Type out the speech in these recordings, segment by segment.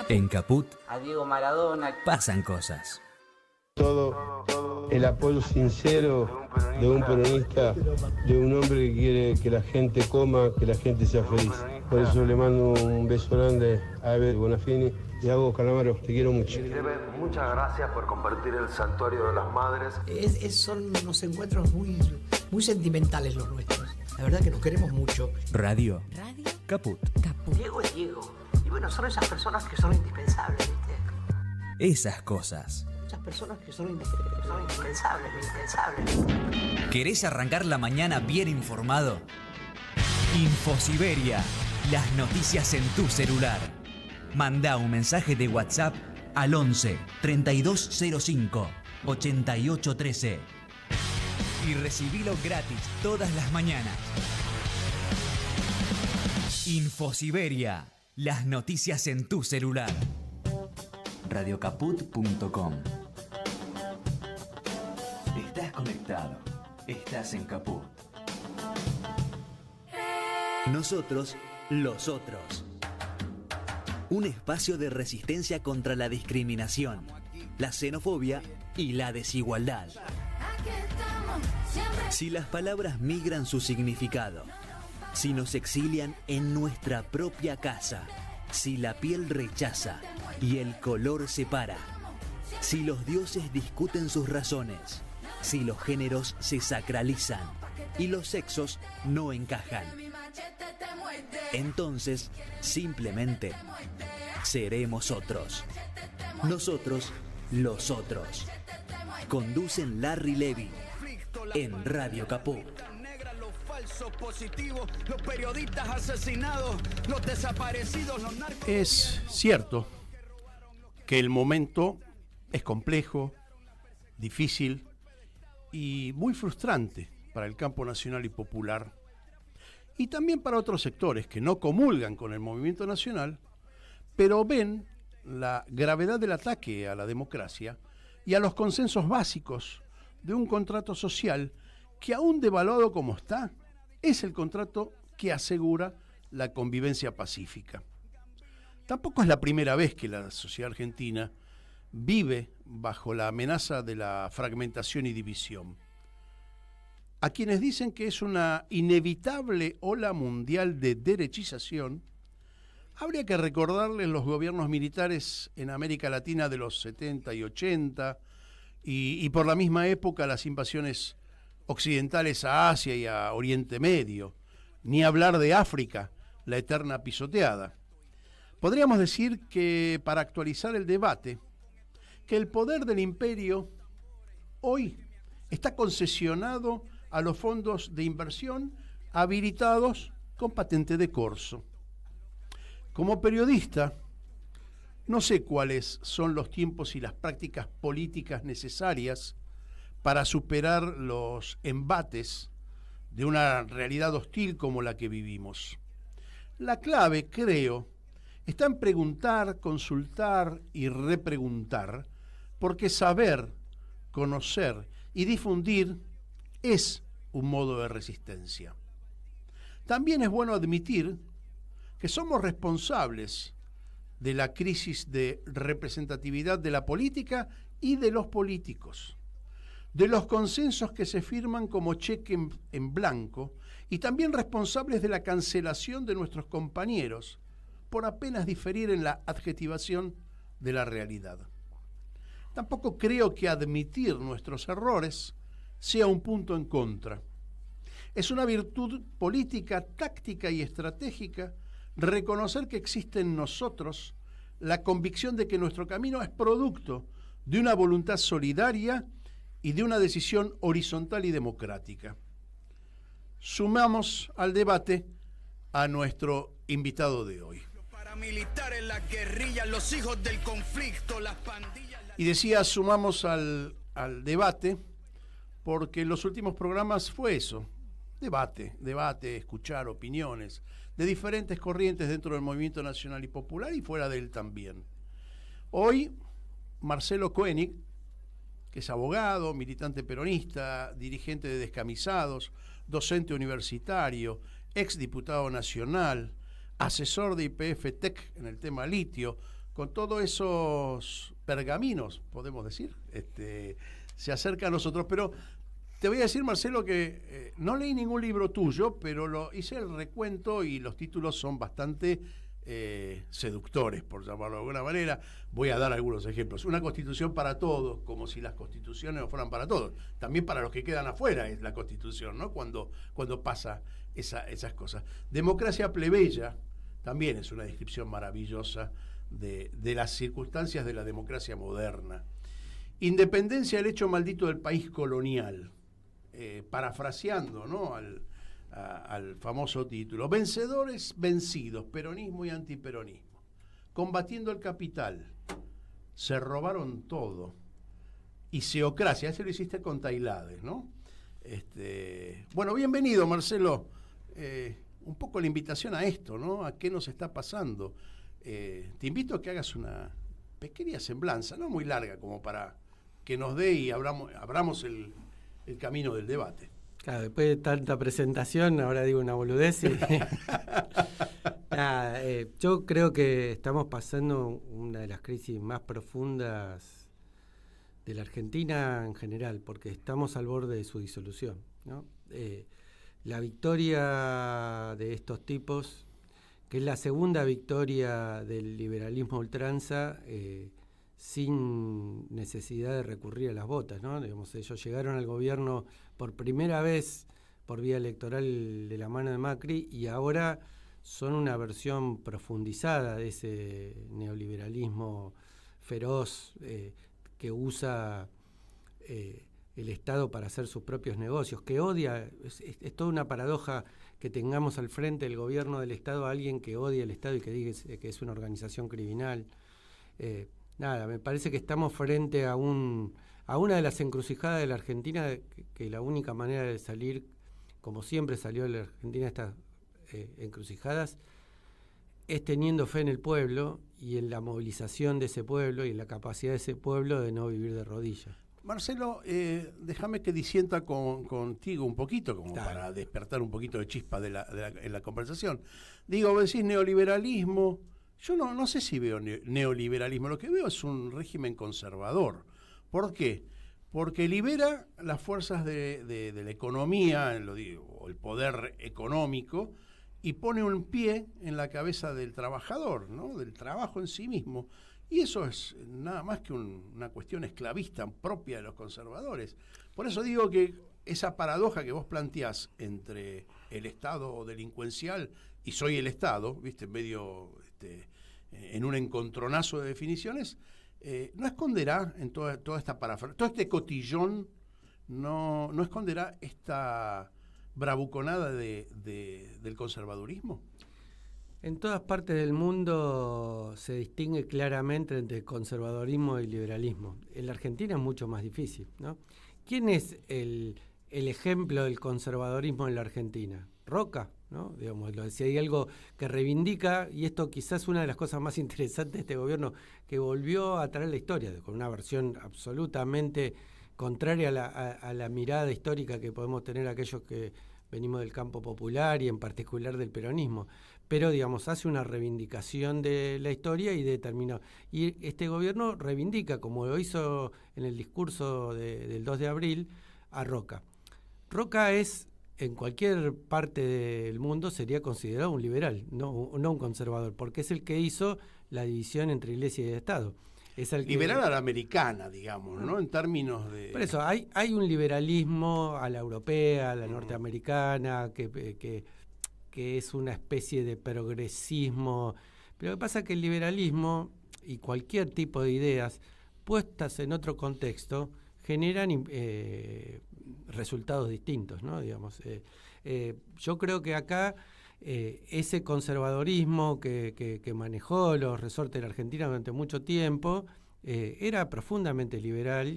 En Caput a Diego Maradona. pasan cosas. Todo el apoyo sincero de un peronista, de un hombre que quiere que la gente coma, que la gente sea feliz. Por eso le mando un beso grande a Eber Bonafini y a vos, Calamaro, te quiero mucho. Muchas gracias por compartir el Santuario de las Madres. Son unos encuentros muy sentimentales los nuestros. La verdad que nos queremos mucho. Radio Caput. Diego es Diego. Y bueno, son esas personas que son indispensables, ¿viste? Esas cosas. Esas personas que son indispensables. ¿Querés arrancar la mañana bien informado? Infosiberia, las noticias en tu celular. Mandá un mensaje de WhatsApp al 11 3205 8813 y recibilo gratis todas las mañanas. Infosiberia, las noticias en tu celular. Radiocaput.com. Estás conectado. Estás en Caput. Nosotros, los otros. Un espacio de resistencia contra la discriminación, la xenofobia y la desigualdad. Si las palabras migran su significado, si nos exilian en nuestra propia casa, si la piel rechaza y el color separa, si los dioses discuten sus razones, si los géneros se sacralizan y los sexos no encajan, entonces simplemente seremos otros. Nosotros, los otros. Conducen Larry Levy en Radio Caput. Los periodistas asesinados, los desaparecidos, los narcos. Es cierto que el momento es complejo, difícil y muy frustrante para el campo nacional y popular, y también para otros sectores que no comulgan con el movimiento nacional, pero ven la gravedad del ataque a la democracia y a los consensos básicos de un contrato social que, aún devaluado como está, es el contrato que asegura la convivencia pacífica. Tampoco es la primera vez que la sociedad argentina vive bajo la amenaza de la fragmentación y división. A quienes dicen que es una inevitable ola mundial de derechización, habría que recordarles los gobiernos militares en América Latina de los 70 y 80 y por la misma época las invasiones occidentales a Asia y a Oriente Medio, ni hablar de África, la eterna pisoteada. Podríamos decir que, para actualizar el debate, que el poder del imperio hoy está concesionado a los fondos de inversión habilitados con patente de corso. Como periodista, no sé cuáles son los tiempos y las prácticas políticas necesarias para superar los embates de una realidad hostil como la que vivimos. La clave, creo, está en preguntar, consultar y repreguntar, porque saber, conocer y difundir es un modo de resistencia. También es bueno admitir que somos responsables de la crisis de representatividad de la política y de los políticos, de los consensos que se firman como cheque en blanco, y también responsables de la cancelación de nuestros compañeros por apenas diferir en la adjetivación de la realidad. Tampoco creo que admitir nuestros errores sea un punto en contra. Es una virtud política, táctica y estratégica reconocer que existe en nosotros la convicción de que nuestro camino es producto de una voluntad solidaria y de una decisión horizontal y democrática. Sumamos al debate a nuestro invitado de hoy. Los paramilitares, las guerrillas, los hijos del conflicto, las pandillas. Y decía, sumamos al debate, porque en los últimos programas fue eso, debate, escuchar opiniones de diferentes corrientes dentro del movimiento nacional y popular y fuera de él también. Hoy, Marcelo Koenig, que es abogado, militante peronista, dirigente de Descamisados, docente universitario, exdiputado nacional, asesor de YPF-TEC en el tema litio, con todos esos pergaminos, podemos decir, se acerca a nosotros. Pero te voy a decir, Marcelo, que no leí ningún libro tuyo, pero hice el recuento y los títulos son bastante seductores, por llamarlo de alguna manera. Voy a dar algunos ejemplos. Una constitución para todos, como si las constituciones no fueran para todos. También para los que quedan afuera es la constitución, ¿no? Cuando pasa esas cosas. Democracia plebeya también es una descripción maravillosa de las circunstancias de la democracia moderna. Independencia, el hecho maldito del país colonial, parafraseando, ¿no?, al famoso título. Vencedores, vencidos, peronismo y antiperonismo. Combatiendo el capital, se robaron todo. Y seocracia, ese lo hiciste con Tailades, ¿no? Bueno, bienvenido, Marcelo. Un poco la invitación a esto, ¿no? A qué nos está pasando. Te invito a que hagas una pequeña semblanza, no muy larga, como para que nos dé y abramos el camino del debate. Claro, después de tanta presentación, ahora digo una boludez. Yo creo que estamos pasando una de las crisis más profundas de la Argentina en general, porque estamos al borde de su disolución, ¿no? La victoria de estos tipos, que es la segunda victoria del liberalismo ultranza, sin necesidad de recurrir a las botas, ¿no? Digamos, ellos llegaron al gobierno por primera vez por vía electoral de la mano de Macri y ahora son una versión profundizada de ese neoliberalismo feroz que usa el Estado para hacer sus propios negocios, que odia, es toda una paradoja que tengamos al frente del gobierno del Estado a alguien que odia el Estado y que diga que es una organización criminal. Me parece que estamos frente a una de las encrucijadas de la Argentina, que la única manera de salir, como siempre salió la Argentina de estas encrucijadas, es teniendo fe en el pueblo y en la movilización de ese pueblo y en la capacidad de ese pueblo de no vivir de rodillas. Marcelo, déjame que disienta contigo un poquito, como Dale, para despertar un poquito de chispa en la conversación. Digo, decís neoliberalismo. Yo no sé si veo neoliberalismo, lo que veo es un régimen conservador. ¿Por qué? Porque libera las fuerzas de la economía, o el poder económico, y pone un pie en la cabeza del trabajador, ¿no?, del trabajo en sí mismo. Y eso es nada más que una cuestión esclavista propia de los conservadores. Por eso digo que esa paradoja que vos planteás entre el Estado delincuencial y soy el Estado, ¿viste?, medio en un encontronazo de definiciones, no esconderá en toda esta todo este cotillón, no esconderá esta bravuconada del conservadurismo. En todas partes del mundo se distingue claramente entre conservadurismo y liberalismo. En la Argentina es mucho más difícil, ¿no? ¿Quién es el ejemplo del conservadurismo en la Argentina? Roca, ¿no? Digamos, si hay algo que reivindica, y esto quizás es una de las cosas más interesantes de este gobierno, que volvió a traer la historia, con una versión absolutamente contraria a la mirada histórica que podemos tener aquellos que venimos del campo popular y en particular del peronismo. Pero, digamos, hace una reivindicación de la historia y determinó. Y este gobierno reivindica, como lo hizo en el discurso del 2 de abril, a Roca. Roca es, en cualquier parte del mundo, sería considerado un liberal, no un conservador, porque es el que hizo la división entre Iglesia y Estado. Es el liberal a la americana, digamos, ¿no? En términos de... Por eso, hay un liberalismo a la europea, a la norteamericana, que es una especie de progresismo. Pero lo que pasa es que el liberalismo y cualquier tipo de ideas puestas en otro contexto generan resultados distintos, ¿no? Digamos, yo creo que acá ese conservadorismo que manejó los resortes de la Argentina durante mucho tiempo era profundamente liberal,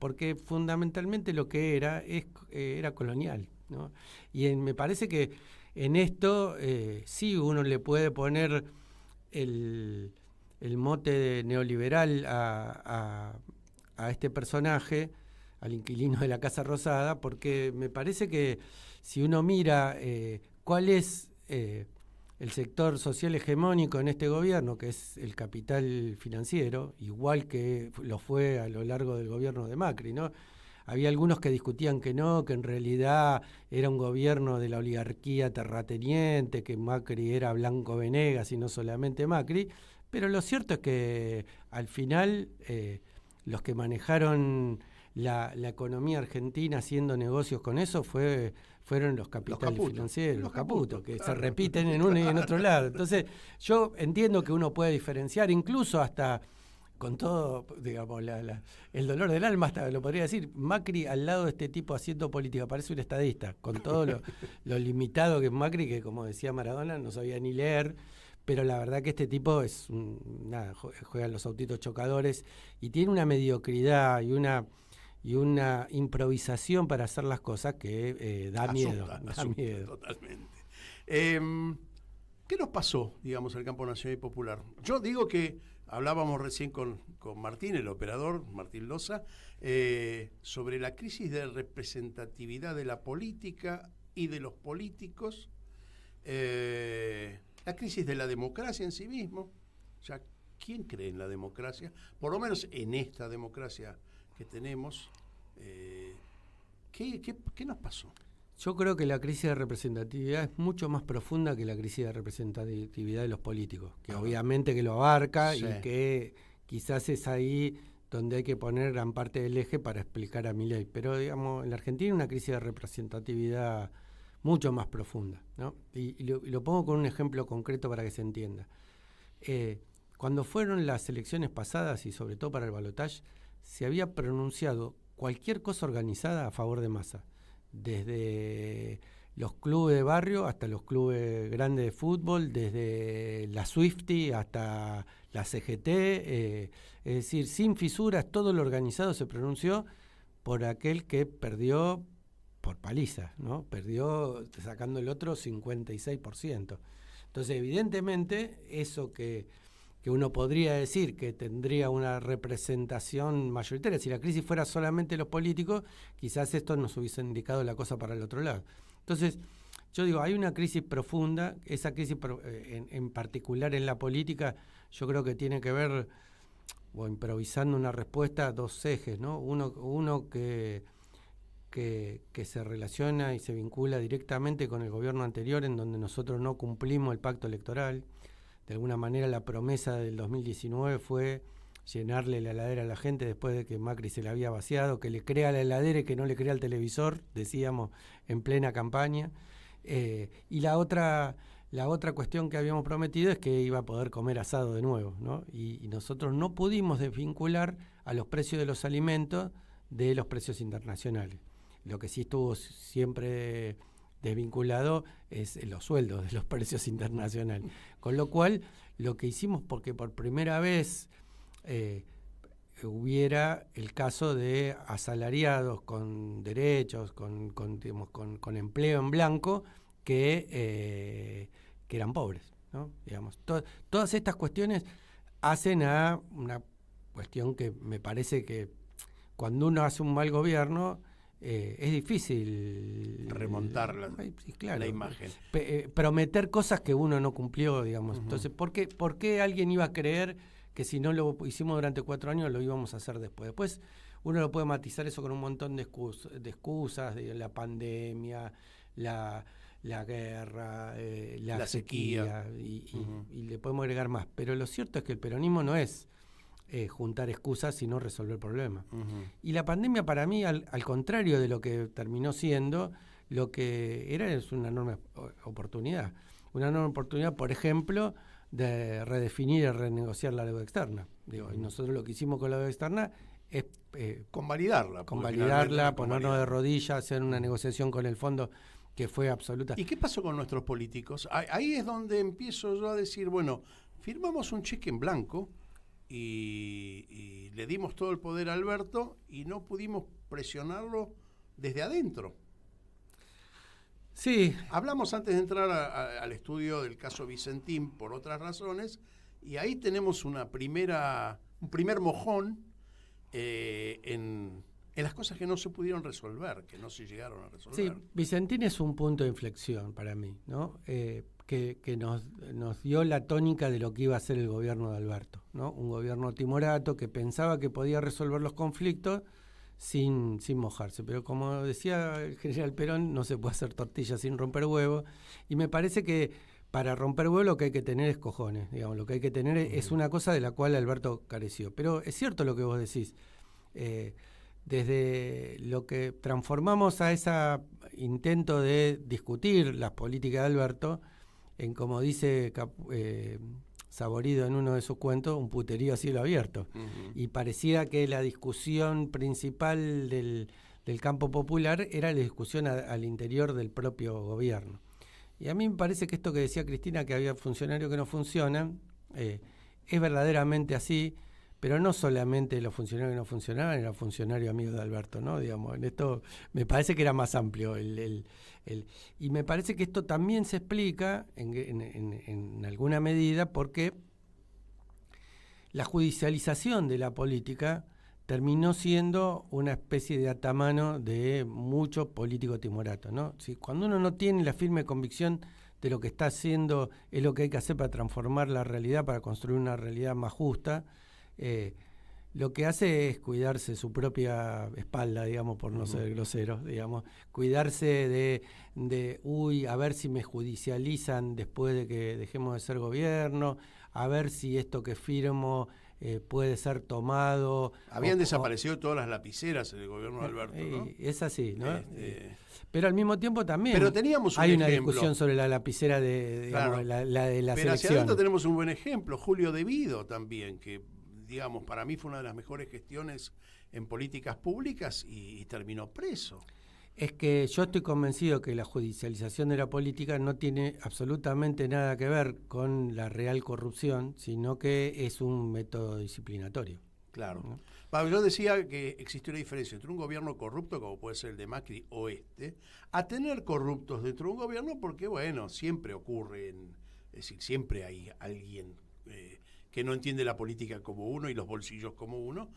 porque fundamentalmente lo que era colonial, ¿no? Y me parece que en esto sí uno le puede poner el mote de neoliberal a este personaje, al inquilino de la Casa Rosada, porque me parece que si uno mira cuál es el sector social hegemónico en este gobierno, que es el capital financiero, igual que lo fue a lo largo del gobierno de Macri, ¿no? Había algunos que discutían que no, que en realidad era un gobierno de la oligarquía terrateniente, que Macri era Blanco Venegas y no solamente Macri, pero lo cierto es que al final los que manejaron la economía argentina haciendo negocios con eso fueron los capitales financieros, los caputos, que claro, se repiten en uno y en otro lado. Entonces, yo entiendo que uno puede diferenciar, incluso hasta con todo, digamos, el dolor del alma, hasta lo podría decir, Macri al lado de este tipo haciendo política, parece un estadista, con todo lo limitado que es Macri, que como decía Maradona, no sabía ni leer, pero la verdad que este tipo es juega los autitos chocadores y tiene una mediocridad y una improvisación para hacer las cosas que da miedo. Totalmente. ¿Qué nos pasó, digamos, al campo nacional y popular? Yo digo que hablábamos recién con Martín, el operador, Martín Loza, sobre la crisis de representatividad de la política y de los políticos, la crisis de la democracia en sí mismo. O sea, ¿quién cree en la democracia? Por lo menos en esta democracia que tenemos, ¿qué nos pasó? Yo creo que la crisis de representatividad es mucho más profunda que la crisis de representatividad de los políticos, que obviamente que lo abarca y que quizás es ahí donde hay que poner gran parte del eje para explicar a Milei. Pero, digamos, en la Argentina hay una crisis de representatividad mucho más profunda, ¿no? Y lo pongo con un ejemplo concreto para que se entienda. Cuando fueron las elecciones pasadas, y sobre todo para el balotaje, se había pronunciado cualquier cosa organizada a favor de Massa, desde los clubes de barrio hasta los clubes grandes de fútbol, desde la Swiftie hasta la CGT, es decir, sin fisuras, todo lo organizado se pronunció por aquel que perdió por paliza, ¿no? Perdió sacando el otro 56%. Entonces, evidentemente, eso que uno podría decir que tendría una representación mayoritaria, si la crisis fuera solamente los políticos, quizás esto nos hubiese indicado la cosa para el otro lado. Entonces, yo digo, hay una crisis profunda, esa crisis en particular en la política, yo creo que tiene que ver, o improvisando una respuesta, dos ejes, ¿no? Uno que se relaciona y se vincula directamente con el gobierno anterior, en donde nosotros no cumplimos el pacto electoral. De alguna manera la promesa del 2019 fue llenarle la heladera a la gente después de que Macri se la había vaciado, que le crea la heladera y que no le crea el televisor, decíamos en plena campaña. Y la otra cuestión que habíamos prometido es que iba a poder comer asado de nuevo, ¿no? Y nosotros no pudimos desvincular a los precios de los alimentos de los precios internacionales. Lo que sí estuvo siempre desvinculado es los sueldos de los precios internacionales. Con lo cual, lo que hicimos, porque por primera vez hubiera el caso de asalariados con derechos, con empleo en blanco, que eran pobres, ¿no? Digamos, todas estas cuestiones hacen a una cuestión que me parece que cuando uno hace un mal gobierno, es difícil remontar la imagen. Prometer cosas que uno no cumplió, digamos. Uh-huh. Entonces, ¿por qué alguien iba a creer que si no lo hicimos durante 4 años lo íbamos a hacer después? Después uno lo puede matizar eso con un montón de excusas de la pandemia, la guerra, la sequía y le podemos agregar más. Pero lo cierto es que el peronismo no es juntar excusas, sino resolver problemas. Uh-huh. Y la pandemia para mí, al contrario de lo que terminó siendo, lo que era es una enorme oportunidad. Una enorme oportunidad, por ejemplo, de redefinir y renegociar la deuda externa. Y nosotros lo que hicimos con la deuda externa es convalidarla, ponernos de rodillas, hacer una negociación con el fondo que fue absoluta. ¿Y qué pasó con nuestros políticos? Ahí es donde empiezo yo a decir, bueno, firmamos un cheque en blanco y le dimos todo el poder a Alberto y no pudimos presionarlo desde adentro. Sí. Hablamos antes de entrar al estudio del caso Vicentín por otras razones, y ahí tenemos un primer mojón en las cosas que no se pudieron resolver, que no se llegaron a resolver. Sí, Vicentín es un punto de inflexión para mí, ¿no? Que que nos dio la tónica de lo que iba a ser el gobierno de Alberto, ¿no? Un gobierno timorato que pensaba que podía resolver los conflictos sin mojarse. Pero como decía el general Perón, no se puede hacer tortilla sin romper huevo. Y me parece que para romper huevo lo que hay que tener es cojones, digamos. Lo que hay que tener es una cosa de la cual Alberto careció. Pero es cierto lo que vos decís. Desde lo que transformamos a ese intento de discutir las políticas de Alberto en, como dice Saborido en uno de sus cuentos, un puterío a cielo abierto. Y parecía que la discusión principal del campo popular era la discusión al interior del propio gobierno. Y a mí me parece que esto que decía Cristina, que había funcionarios que no funcionan, es verdaderamente así, pero no solamente los funcionarios que no funcionaban, eran funcionarios amigos de Alberto, ¿no? Digamos, en esto me parece que era más amplio. Y me parece que esto también se explica en alguna medida porque la judicialización de la política terminó siendo una especie de atamano de muchos políticos timoratos, ¿no? Si cuando uno no tiene la firme convicción de lo que está haciendo es lo que hay que hacer para transformar la realidad, para construir una realidad más justa, lo que hace es cuidarse su propia espalda, digamos, por no ser grosero, digamos, cuidarse de a ver si me judicializan después de que dejemos de ser gobierno, a ver si esto que firmo puede ser tomado. Habían desaparecido todas las lapiceras en el gobierno de Alberto, ¿no? Es así, ¿no? Pero al mismo tiempo también pero teníamos hay una ejemplo. Discusión sobre la lapicera digamos, claro. la de la pero selección. hacia adentro tenemos un buen ejemplo, Julio Devido también, que digamos, para mí fue una de las mejores gestiones en políticas públicas y terminó preso. Es que yo estoy convencido que la judicialización de la política no tiene absolutamente nada que ver con la real corrupción, sino que es un método disciplinatorio. Claro. ¿No? Yo decía que existe una diferencia entre un gobierno corrupto, como puede ser el de Macri o a tener corruptos dentro de un gobierno, porque, bueno, siempre ocurre, es decir, siempre hay alguien que no entiende la política como uno y los bolsillos como uno,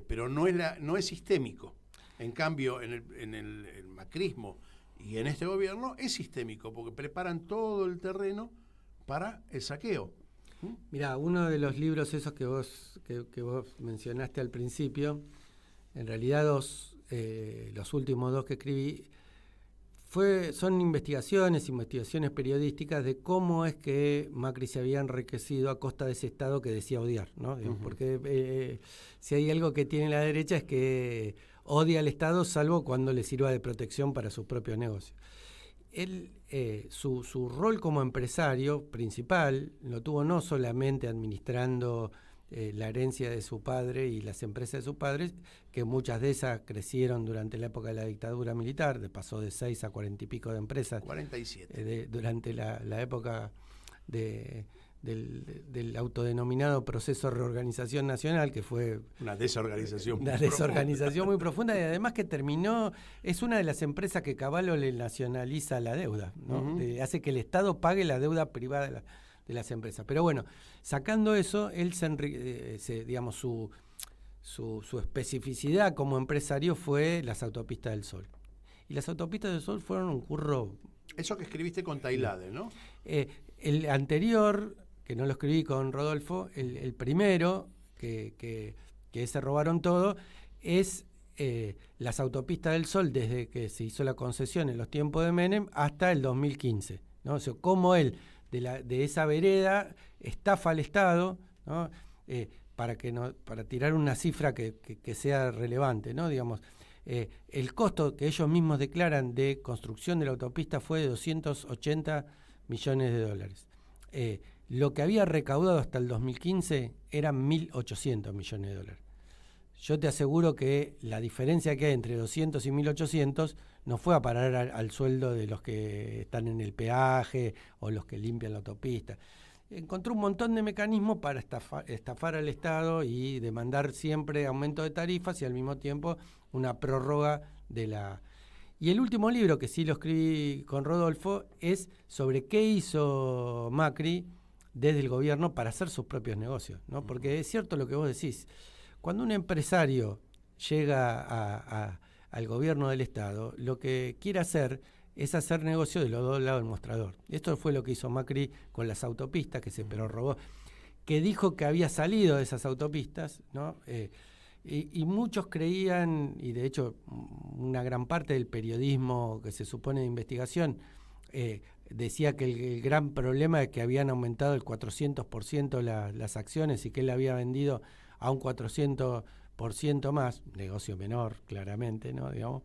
pero no es sistémico. En cambio, en el macrismo y en este gobierno es sistémico, porque preparan todo el terreno para el saqueo. Mirá, uno de los libros esos que vos mencionaste al principio, en realidad los últimos dos que escribí, son investigaciones periodísticas de cómo es que Macri se había enriquecido a costa de ese Estado que decía odiar, ¿no? Porque si hay algo que tiene la derecha es que odia al Estado salvo cuando le sirva de protección para sus propios negocios. Él, su rol como empresario principal lo tuvo no solamente administrando la herencia de su padre y las empresas de su padre, que muchas de esas crecieron durante la época de la dictadura militar, pasó de 6 a 40 y pico de empresas. 47. Durante la época del autodenominado proceso de reorganización nacional, que fue una desorganización muy profunda, y además que terminó, es una de las empresas que Cavallo le nacionaliza la deuda, ¿no? Hace que el Estado pague la deuda privada de las empresas. Pero bueno, sacando eso, él digamos, su especificidad como empresario fue las autopistas del Sol. Y las autopistas del Sol fueron un curro. Eso que escribiste con Tailade, ¿no? El anterior, que no lo escribí con Rodolfo, el primero, que se robaron todo, es las autopistas del Sol desde que se hizo la concesión en los tiempos de Menem hasta el 2015, ¿no? O sea, cómo él de esa vereda estafa al Estado, ¿no? Para tirar una cifra que sea relevante, ¿no? Digamos, el costo que ellos mismos declaran de construcción de la autopista fue de 280 millones de dólares. Lo que había recaudado hasta el 2015 eran 1.800 millones de dólares. Yo te aseguro que la diferencia que hay entre 200 y 1.800 no fue a parar al sueldo de los que están en el peaje o los que limpian la autopista. Encontró un montón de mecanismos para estafar al Estado y demandar siempre aumento de tarifas y al mismo tiempo una prórroga de la... Y el último libro, que sí lo escribí con Rodolfo, es sobre qué hizo Macri desde el gobierno para hacer sus propios negocios, ¿no? Porque es cierto lo que vos decís. Cuando un empresario llega al gobierno del Estado, lo que quiere hacer es hacer negocio de los dos lados del mostrador. Esto fue lo que hizo Macri con las autopistas, que se prorrogó, que dijo que había salido de esas autopistas, ¿no? Y muchos creían, y de hecho una gran parte del periodismo que se supone de investigación decía que el gran problema es que habían aumentado el 400% las acciones y que él había vendido a un 400% más, negocio menor, claramente, ¿no? Digamos,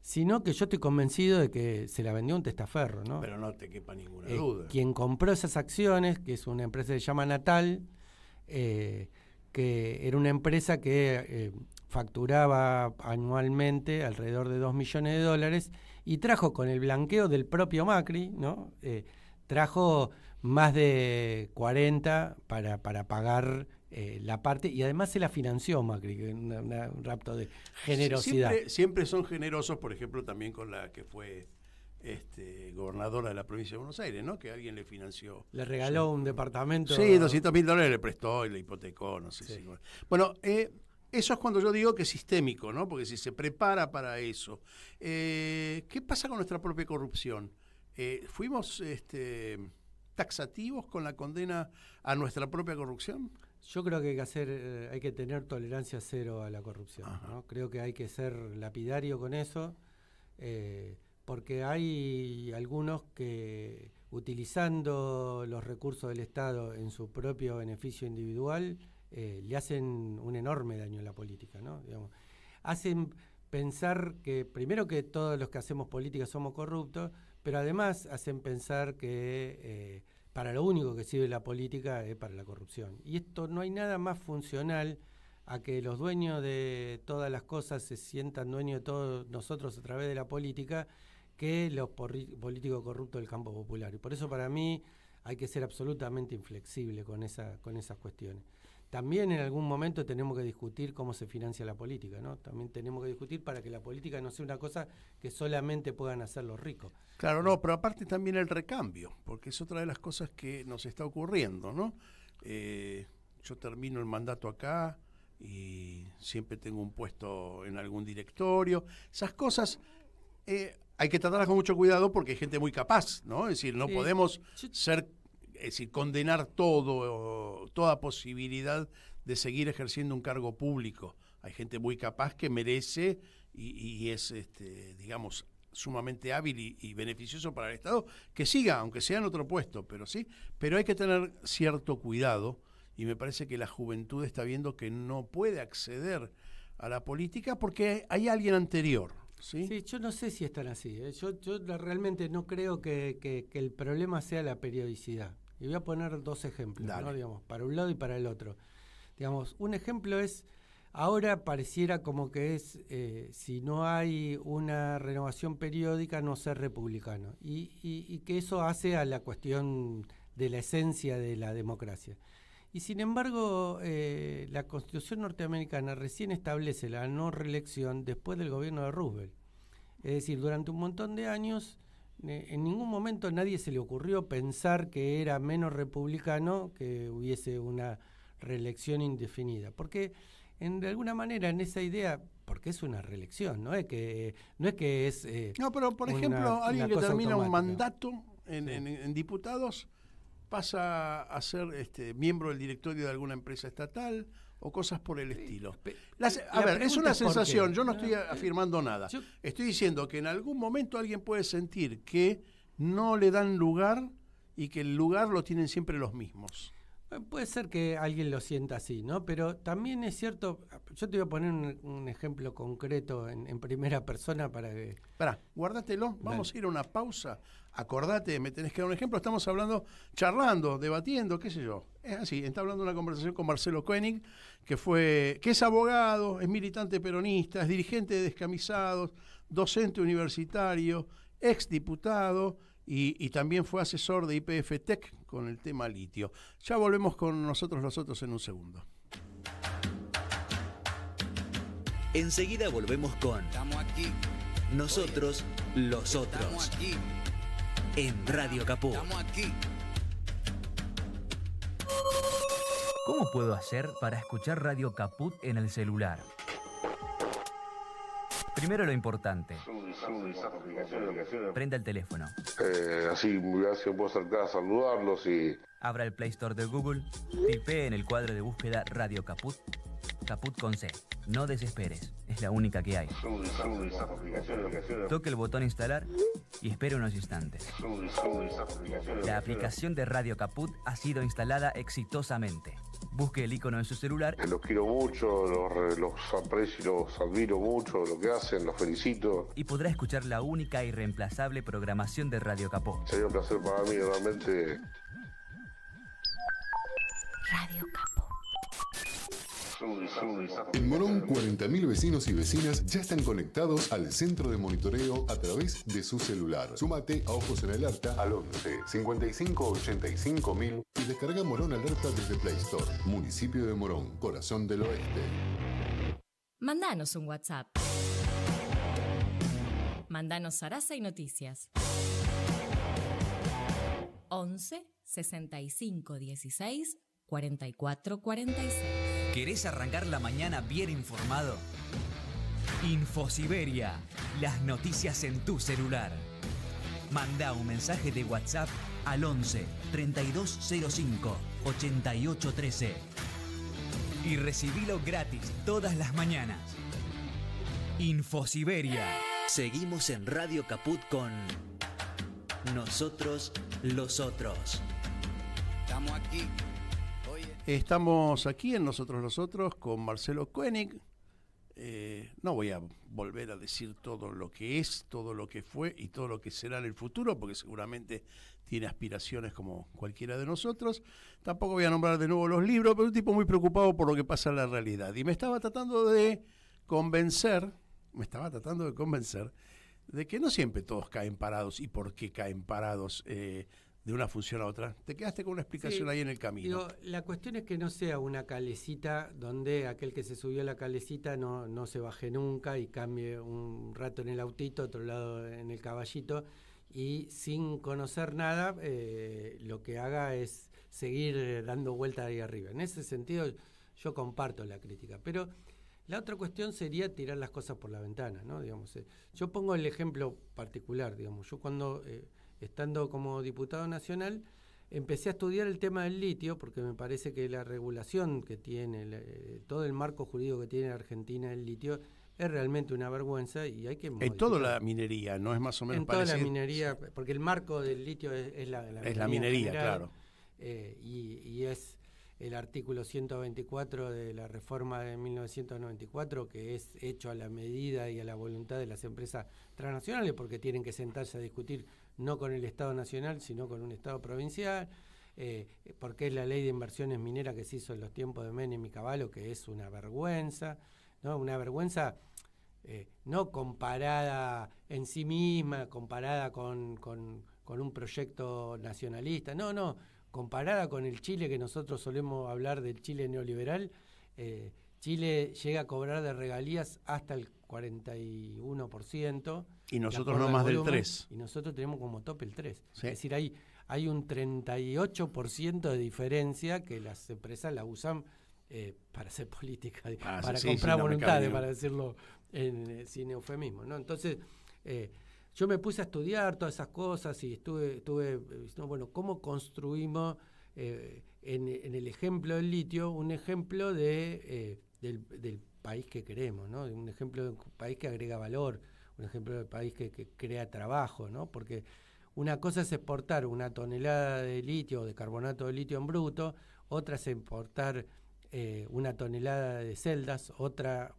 sino que yo estoy convencido de que se la vendió un testaferro, ¿no? Pero no te quepa ninguna duda. Quien compró esas acciones, que es una empresa que se llama Natal, que era una empresa que facturaba anualmente alrededor de $2 millones y trajo con el blanqueo del propio Macri, ¿no? Trajo más de 40 para pagar la parte, y además se la financió Macri, un rapto de generosidad. Siempre son generosos, por ejemplo, también con la que fue gobernadora de la provincia de Buenos Aires, ¿no? Que alguien le financió. Le regaló un departamento. Sí, $200.000 le prestó y le hipotecó, no sé si. Bueno, eso es cuando yo digo que es sistémico, ¿no? Porque si se prepara para eso. ¿Qué pasa con nuestra propia corrupción? ¿Fuimos taxativos con la condena a nuestra propia corrupción? Yo creo que hay que tener tolerancia cero a la corrupción, ¿no? Creo que hay que ser lapidario con eso, porque hay algunos que, utilizando los recursos del Estado en su propio beneficio individual, le hacen un enorme daño a la política, ¿no? Digamos, hacen pensar que, primero, que todos los que hacemos política somos corruptos, pero además hacen pensar que para lo único que sirve la política es para la corrupción. Y esto no hay nada más funcional a que los dueños de todas las cosas se sientan dueños de todos nosotros a través de la política, que los políticos corruptos del campo popular. Y por eso, para mí, hay que ser absolutamente inflexible con esas cuestiones. También en algún momento tenemos que discutir cómo se financia la política, ¿no? También tenemos que discutir para que la política no sea una cosa que solamente puedan hacer los ricos. Claro, no, pero aparte también el recambio, porque es otra de las cosas que nos está ocurriendo, ¿no? Yo termino el mandato acá y siempre tengo un puesto en algún directorio. Esas cosas hay que tratarlas con mucho cuidado porque hay gente muy capaz, ¿no? Es decir, no podemos condenar toda posibilidad de seguir ejerciendo un cargo público. Hay gente muy capaz que merece y es, digamos, sumamente hábil y beneficioso para el Estado, que siga, aunque sea en otro puesto, pero hay que tener cierto cuidado, y me parece que la juventud está viendo que no puede acceder a la política porque hay alguien anterior. ¿Sí? Yo no sé si están así. Yo realmente no creo que el problema sea la periodicidad. Y voy a poner dos ejemplos, ¿no? Digamos, para un lado y para el otro. Digamos, un ejemplo es, ahora pareciera como que es, si no hay una renovación periódica, no ser republicano. Y que eso hace a la cuestión de la esencia de la democracia. Y sin embargo, la Constitución norteamericana recién establece la no reelección después del gobierno de Roosevelt. Es decir, durante un montón de años, en ningún momento a nadie se le ocurrió pensar que era menos republicano que hubiese una reelección indefinida. Porque, de alguna manera, en esa idea, porque es una reelección, no es que es... no, pero por ejemplo, alguien que termina un mandato en diputados pasa a ser miembro del directorio de alguna empresa estatal o cosas por el estilo. Es una sensación, yo no estoy afirmando nada. Estoy diciendo que en algún momento alguien puede sentir que no le dan lugar y que el lugar lo tienen siempre los mismos. Puede ser que alguien lo sienta así, ¿no? Pero también es cierto, yo te voy a poner un ejemplo concreto en primera persona para que... Guárdatelo, vamos a ir a una pausa. Acordate, me tenés que dar un ejemplo. Estamos hablando, charlando, debatiendo, qué sé yo. Es así, está hablando una conversación con Marcelo Koenig, que es abogado, es militante peronista, es dirigente de Descamisados, docente universitario, exdiputado y también fue asesor de YPF Tech con el tema litio. Ya volvemos con nosotros en un segundo. Enseguida volvemos con Estamos aquí. Nosotros, los otros. Estamos aquí. En Radio Caput. Estamos aquí. ¿Cómo puedo hacer para escuchar Radio Caput en el celular? Primero lo importante. Prenda el teléfono. Así se puedo acercar a saludarlos y... Abra el Play Store de Google. Tipee en el cuadro de búsqueda Radio Caput. Caput con C. No desesperes. Es la única que hay. Toque el botón instalar y espere unos instantes. La aplicación de Radio Caput ha sido instalada exitosamente. Busque el icono en su celular. Los quiero mucho, los aprecio, los admiro mucho, lo que hacen, los felicito. Y podrá escuchar la única e irreemplazable programación de Radio Caput. Sería un placer para mí, realmente. Radio Caput. En Morón, 40.000 vecinos y vecinas ya están conectados al centro de monitoreo a través de su celular. Súmate a Ojos en Alerta al 11 55 85 1000 y descarga Morón Alerta desde Play Store. Municipio de Morón, corazón del oeste. Mandanos un WhatsApp. Mandanos zaraza y noticias. 11 65 16 44 46. ¿Querés arrancar la mañana bien informado? Infosiberia, las noticias en tu celular. Manda un mensaje de WhatsApp al 11 3205 8813 y recibilo gratis todas las mañanas. Infosiberia. Seguimos en Radio Caput con Nosotros los Otros. Estamos aquí. Estamos aquí en Nosotros los Otros con Marcelo Koenig. No voy a volver a decir todo lo que es, todo lo que fue y todo lo que será en el futuro, porque seguramente tiene aspiraciones como cualquiera de nosotros. Tampoco voy a nombrar de nuevo los libros, pero un tipo muy preocupado por lo que pasa en la realidad. Y me estaba tratando de convencer de que no siempre todos caen parados y por qué caen parados de una función a otra. Te quedaste con una explicación ahí en el camino. Digo, la cuestión es que no sea una calecita donde aquel que se subió a la calecita no se baje nunca y cambie un rato en el autito, otro lado en el caballito, y sin conocer nada lo que haga es seguir dando vueltas ahí arriba. En ese sentido yo comparto la crítica, pero la otra cuestión sería tirar las cosas por la ventana, ¿no? Digamos, yo pongo el ejemplo particular, digamos, yo cuando estando como diputado nacional, empecé a estudiar el tema del litio, porque me parece que la regulación que tiene, todo el marco jurídico que tiene Argentina del litio, es realmente una vergüenza y hay que modificar. En toda la minería, ¿no es más o menos parecido? En toda la minería, porque el marco del litio es la minería, general, claro. Y es el artículo 124 de la reforma de 1994, que es hecho a la medida y a la voluntad de las empresas transnacionales, porque tienen que sentarse a discutir no con el Estado nacional, sino con un Estado provincial, porque es la ley de inversiones mineras que se hizo en los tiempos de Menem y Cavallo, que es una vergüenza, ¿no? Una vergüenza no comparada en sí misma, comparada con un proyecto nacionalista, no, comparada con el Chile que nosotros solemos hablar del Chile neoliberal. Chile llega a cobrar de regalías hasta el 41%. Y nosotros no más del 3%. Y nosotros tenemos como tope el 3%. Sí. Es decir, hay un 38% de diferencia que las empresas la usan para hacer política, para comprar voluntades, para decirlo sin eufemismo, ¿no? Entonces, yo me puse a estudiar todas esas cosas y estuve bueno, ¿cómo construimos en el ejemplo del litio un ejemplo del país que queremos, ¿no? Un ejemplo de un país que agrega valor, un ejemplo de país que crea trabajo, ¿no? Porque una cosa es exportar una tonelada de litio o de carbonato de litio en bruto, otra es exportar una tonelada de celdas, otra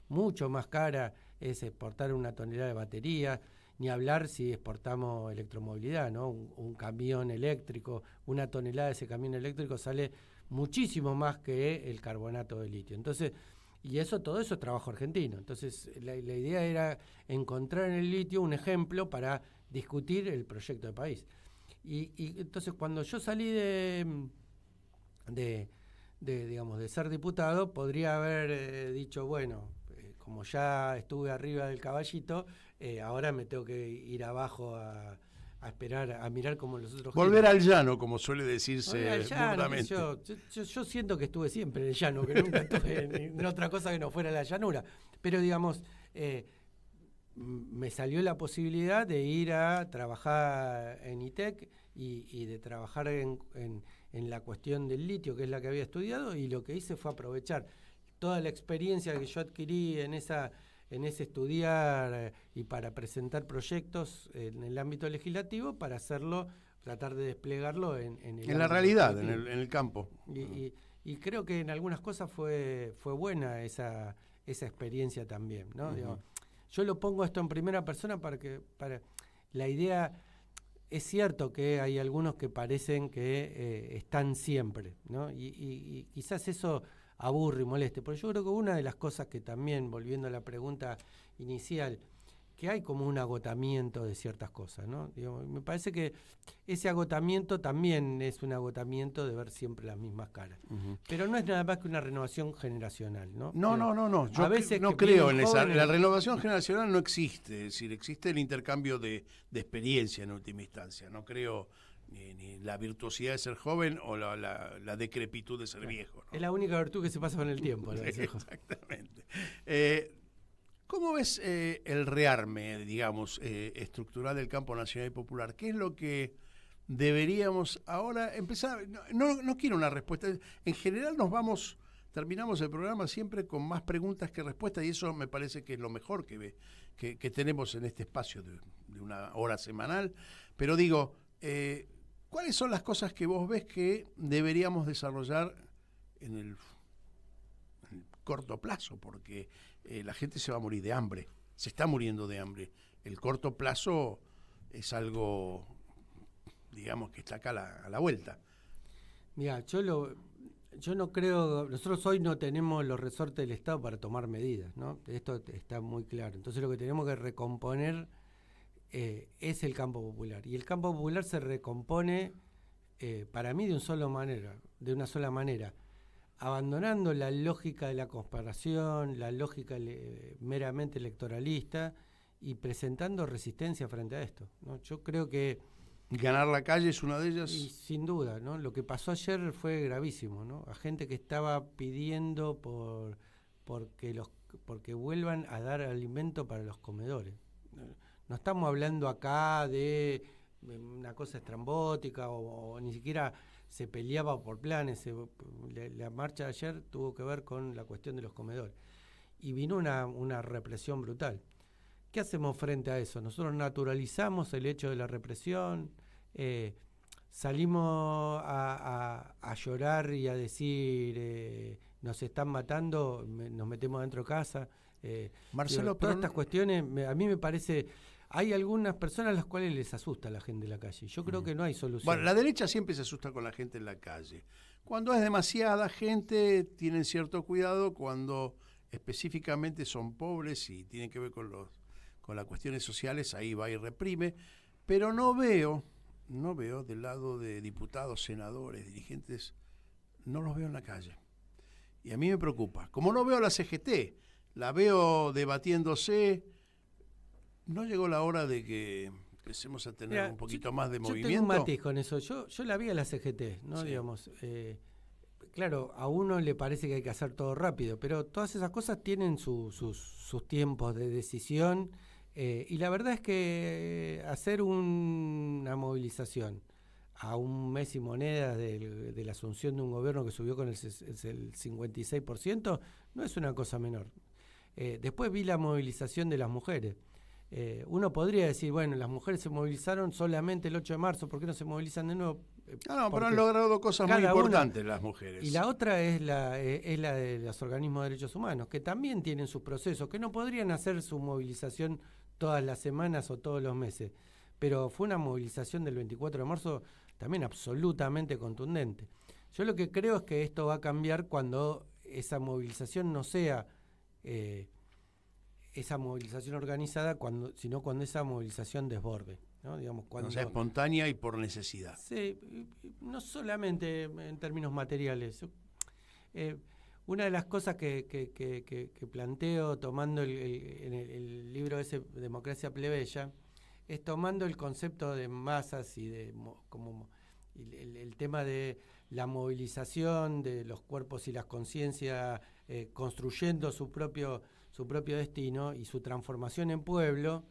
mucho más cara es exportar una tonelada de batería, ni hablar si exportamos electromovilidad, ¿no? Un camión eléctrico, una tonelada de ese camión eléctrico sale muchísimo más que el carbonato de litio. Entonces, todo eso es trabajo argentino. Entonces, la idea era encontrar en el litio un ejemplo para discutir el proyecto de país. Y entonces, cuando yo salí de ser diputado, podría haber dicho, bueno, como ya estuve arriba del caballito, ahora me tengo que ir abajo a esperar, a mirar como los otros. Volver al llano, como suele decirse burdamente. Yo siento que estuve siempre en el llano, que nunca estuve en otra cosa que no fuera la llanura. Pero digamos, me salió la posibilidad de ir a trabajar en ITEC y de trabajar en la cuestión del litio, que es la que había estudiado, y lo que hice fue aprovechar toda la experiencia que yo adquirí en ese estudiar y para presentar proyectos en el ámbito legislativo para hacerlo, tratar de desplegarlo en la realidad, en el campo. Y creo que en algunas cosas fue buena esa experiencia también, ¿no? Uh-huh. Digo, yo lo pongo esto en primera persona para la idea. Es cierto que hay algunos que parecen que están siempre, ¿no? Y quizás eso aburre y moleste, pero yo creo que una de las cosas que también, volviendo a la pregunta inicial, que hay como un agotamiento de ciertas cosas, ¿no? Digo, me parece que ese agotamiento también es un agotamiento de ver siempre las mismas caras. Uh-huh. Pero no es nada más que una renovación generacional, ¿no? No. Yo a veces no creo en esa. La renovación generacional no existe, es decir, existe el intercambio de experiencia en última instancia. No creo ni la virtuosidad de ser joven o la decrepitud de ser viejo, ¿no? Es la única virtud que se pasa con el tiempo. Sí, exactamente. ¿Cómo ves el rearme, digamos, estructural del campo nacional y popular? ¿Qué es lo que deberíamos ahora empezar? No quiero una respuesta. En general terminamos el programa siempre con más preguntas que respuestas, y eso me parece que es lo mejor que tenemos en este espacio de una hora semanal. Pero digo, ¿cuáles son las cosas que vos ves que deberíamos desarrollar en el corto plazo? Porque la gente se va a morir de hambre, se está muriendo de hambre. El corto plazo es algo, digamos, que está acá a la vuelta. Mira, yo no creo, nosotros hoy no tenemos los resortes del Estado para tomar medidas, ¿no? Esto está muy claro. Entonces lo que tenemos que recomponer es el campo popular. Y el campo popular se recompone, para mí, de una sola manera. Abandonando la lógica de la comparación, la lógica meramente electoralista, y presentando resistencia frente a esto, ¿no? Yo creo que ganar la calle es una de ellas. Y sin duda, ¿no? Lo que pasó ayer fue gravísimo, ¿no? A gente que estaba pidiendo porque vuelvan a dar alimento para los comedores. No estamos hablando acá de una cosa estrambótica o ni siquiera se peleaba por planes. La marcha de ayer tuvo que ver con la cuestión de los comedores. Y vino una represión brutal. ¿Qué hacemos frente a eso? Nosotros naturalizamos el hecho de la represión, salimos a llorar y a decir nos están matando, nos metemos dentro de casa. Marcelo, todas estas cuestiones, a mí me parece... Hay algunas personas a las cuales les asusta la gente en la calle. Yo creo que no hay solución. Bueno, la derecha siempre se asusta con la gente en la calle. Cuando es demasiada gente, tienen cierto cuidado. Cuando específicamente son pobres y tienen que ver con las cuestiones sociales, ahí va y reprime. Pero no veo del lado de diputados, senadores, dirigentes, no los veo en la calle. Y a mí me preocupa. Como no veo a la CGT, la veo debatiéndose. ¿No llegó la hora de que empecemos a tener un poquito más de movimiento? Yo tengo un matiz con eso. Yo la vi a la CGT, ¿no? Sí. Digamos, claro, a uno le parece que hay que hacer todo rápido, pero todas esas cosas tienen sus tiempos de decisión, y la verdad es que hacer una movilización a un mes y monedas de la asunción de un gobierno que subió con el 56% no es una cosa menor. Después vi la movilización de las mujeres. Uno podría decir, bueno, las mujeres se movilizaron solamente el 8 de marzo, ¿por qué no se movilizan de nuevo? Pero han logrado cosas muy importantes las mujeres. Y la otra es la de los organismos de derechos humanos, que también tienen sus procesos, que no podrían hacer su movilización todas las semanas o todos los meses. Pero fue una movilización del 24 de marzo también absolutamente contundente. Yo lo que creo es que esto va a cambiar cuando esa movilización no sea... esa movilización organizada, sino cuando esa movilización desborde, ¿no? Digamos, cuando sea espontánea y por necesidad. Sí, no solamente en términos materiales. Una de las cosas que planteo tomando en el libro ese Democracia Plebeya es tomando el concepto de masas y como el tema de la movilización de los cuerpos y las conciencias construyendo su propio destino y su transformación en pueblo,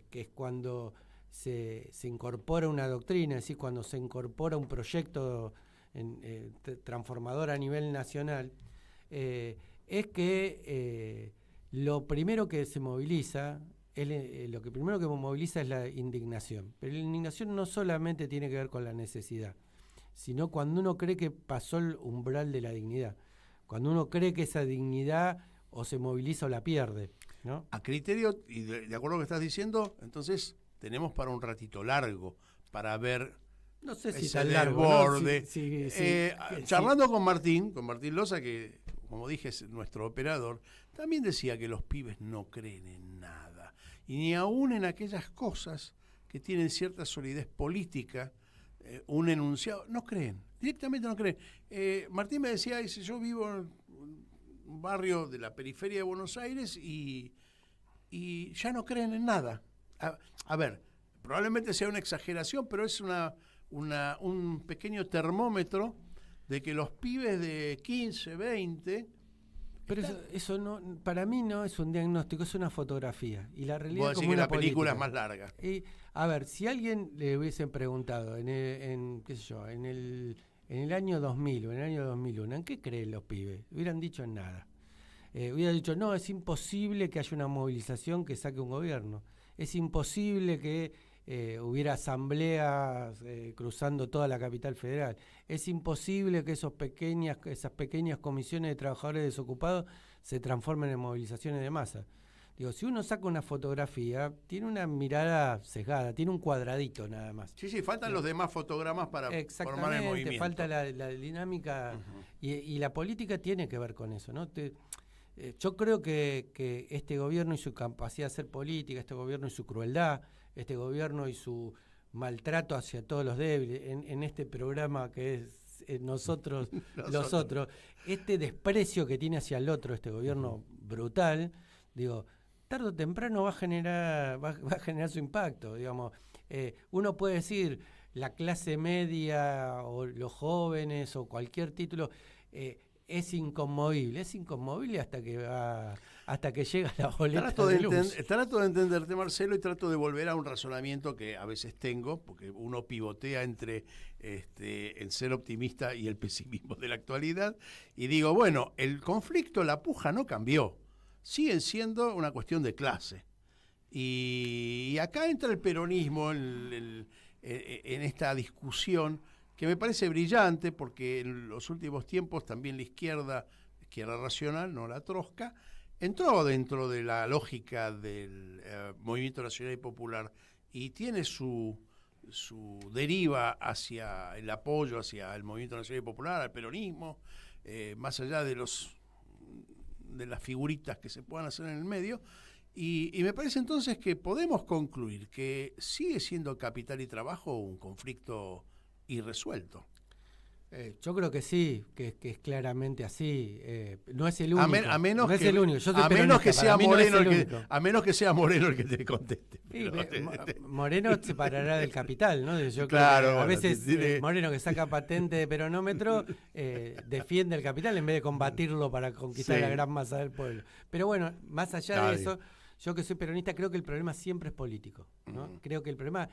que es cuando se incorpora una doctrina, es decir, cuando se incorpora un proyecto transformador a nivel nacional, es que lo primero que se moviliza, lo que primero que moviliza es la indignación. Pero la indignación no solamente tiene que ver con la necesidad, sino cuando uno cree que pasó el umbral de la dignidad, cuando uno cree que esa dignidad o se moviliza o la pierde, ¿no? A criterio, y de acuerdo a lo que estás diciendo, entonces tenemos para un ratito largo para ver no sé si ese tan largo, desborde. ¿no? Charlando con Martín Loza, que como dije es nuestro operador, también decía que los pibes no creen en nada, y ni aún en aquellas cosas que tienen cierta solidez política, un enunciado, no creen, directamente no creen. Martín me decía, dice, yo vivo en un barrio de la periferia de Buenos Aires y ya no creen en nada. A ver, probablemente sea una exageración, pero es un pequeño termómetro de que los pibes de 15, 20... Pero eso no, para mí no es un diagnóstico, es una fotografía. Y la realidad es como una la película política. Es más larga. Y, a ver, si alguien le hubiesen preguntado qué sé yo, en el año 2000 o en el año 2001, ¿en qué creen los pibes? Hubieran dicho en nada. Hubieran dicho, no, es imposible que haya una movilización que saque un gobierno. Es imposible que hubiera asambleas cruzando toda la capital federal. Es imposible que esas pequeñas comisiones de trabajadores desocupados se transformen en movilizaciones de masa. Digo, si uno saca una fotografía, tiene una mirada sesgada, tiene un cuadradito nada más. Sí, faltan los demás fotogramas para formar el movimiento. Falta la dinámica, y la política tiene que ver con eso, ¿no? Yo creo que este gobierno y su capacidad de hacer política, este gobierno y su crueldad, este gobierno y su maltrato hacia todos los débiles, en este programa que es nosotros los otros, este desprecio que tiene hacia el otro, este gobierno brutal, digo, tarde o temprano va a generar su impacto, digamos. Uno puede decir la clase media o los jóvenes o cualquier título, es inconmovible hasta que llega la boleta de luz. Trato de entenderte, Marcelo, y trato de volver a un razonamiento que a veces tengo, porque uno pivotea entre el ser optimista y el pesimismo de la actualidad, y digo, bueno, el conflicto, la puja no cambió, siguen siendo una cuestión de clase. Y acá entra el peronismo en esta discusión, que me parece brillante, porque en los últimos tiempos también la izquierda racional, no la trosca, entró dentro de la lógica del movimiento nacional y popular y tiene su deriva hacia el apoyo hacia el movimiento nacional y popular, al peronismo, más allá de las figuritas que se puedan hacer en el medio. Y me parece entonces que podemos concluir que sigue siendo capital y trabajo un conflicto irresuelto. Yo creo que sí, que es claramente así. No es el único. A menos no que, es el único. a menos que sea Moreno que sea Moreno el que te conteste. Sí, Moreno se parará del capital, ¿no? Yo claro, creo que a veces Moreno, que saca patente de peronómetro, defiende el capital en vez de combatirlo para conquistar la gran masa del pueblo. Pero bueno, más allá de eso, yo que soy peronista creo que el problema siempre es político, ¿no? Creo que el problema,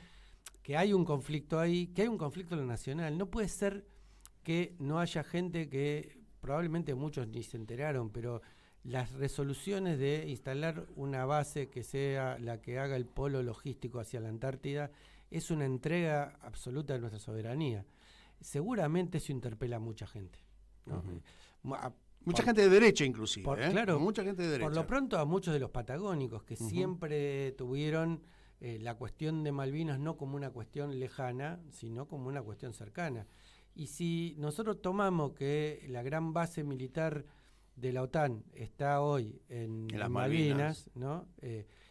que hay un conflicto ahí, que hay un conflicto en lo nacional. No puede ser que no haya gente, que probablemente muchos ni se enteraron, pero las resoluciones de instalar una base que sea la que haga el polo logístico hacia la Antártida es una entrega absoluta de nuestra soberanía. Seguramente eso interpela a mucha gente, ¿no? Mucha gente de derecha inclusive. Claro, mucha gente de derecha. Por lo pronto a muchos de los patagónicos que siempre tuvieron la cuestión de Malvinas no como una cuestión lejana, sino como una cuestión cercana. Y si nosotros tomamos que la gran base militar de la OTAN está hoy en las Malvinas, ¿no?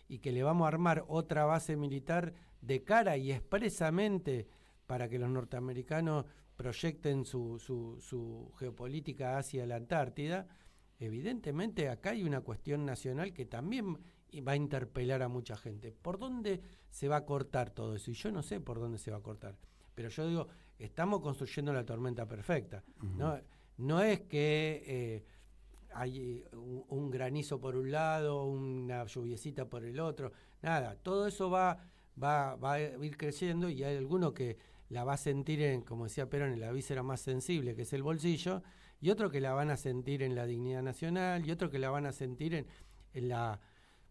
Y que le vamos a armar otra base militar de cara y expresamente para que los norteamericanos proyecten su geopolítica hacia la Antártida, evidentemente acá hay una cuestión nacional que también va a interpelar a mucha gente. ¿Por dónde se va a cortar todo eso? Y yo no sé por dónde se va a cortar. Pero yo digo, estamos construyendo la tormenta perfecta. No es que hay un granizo por un lado, una lluviecita por el otro, nada, todo eso va a ir creciendo y hay alguno que la va a sentir en, como decía Perón, en la víscera más sensible, que es el bolsillo, y otro que la van a sentir en la dignidad nacional, y otro que la van a sentir en la...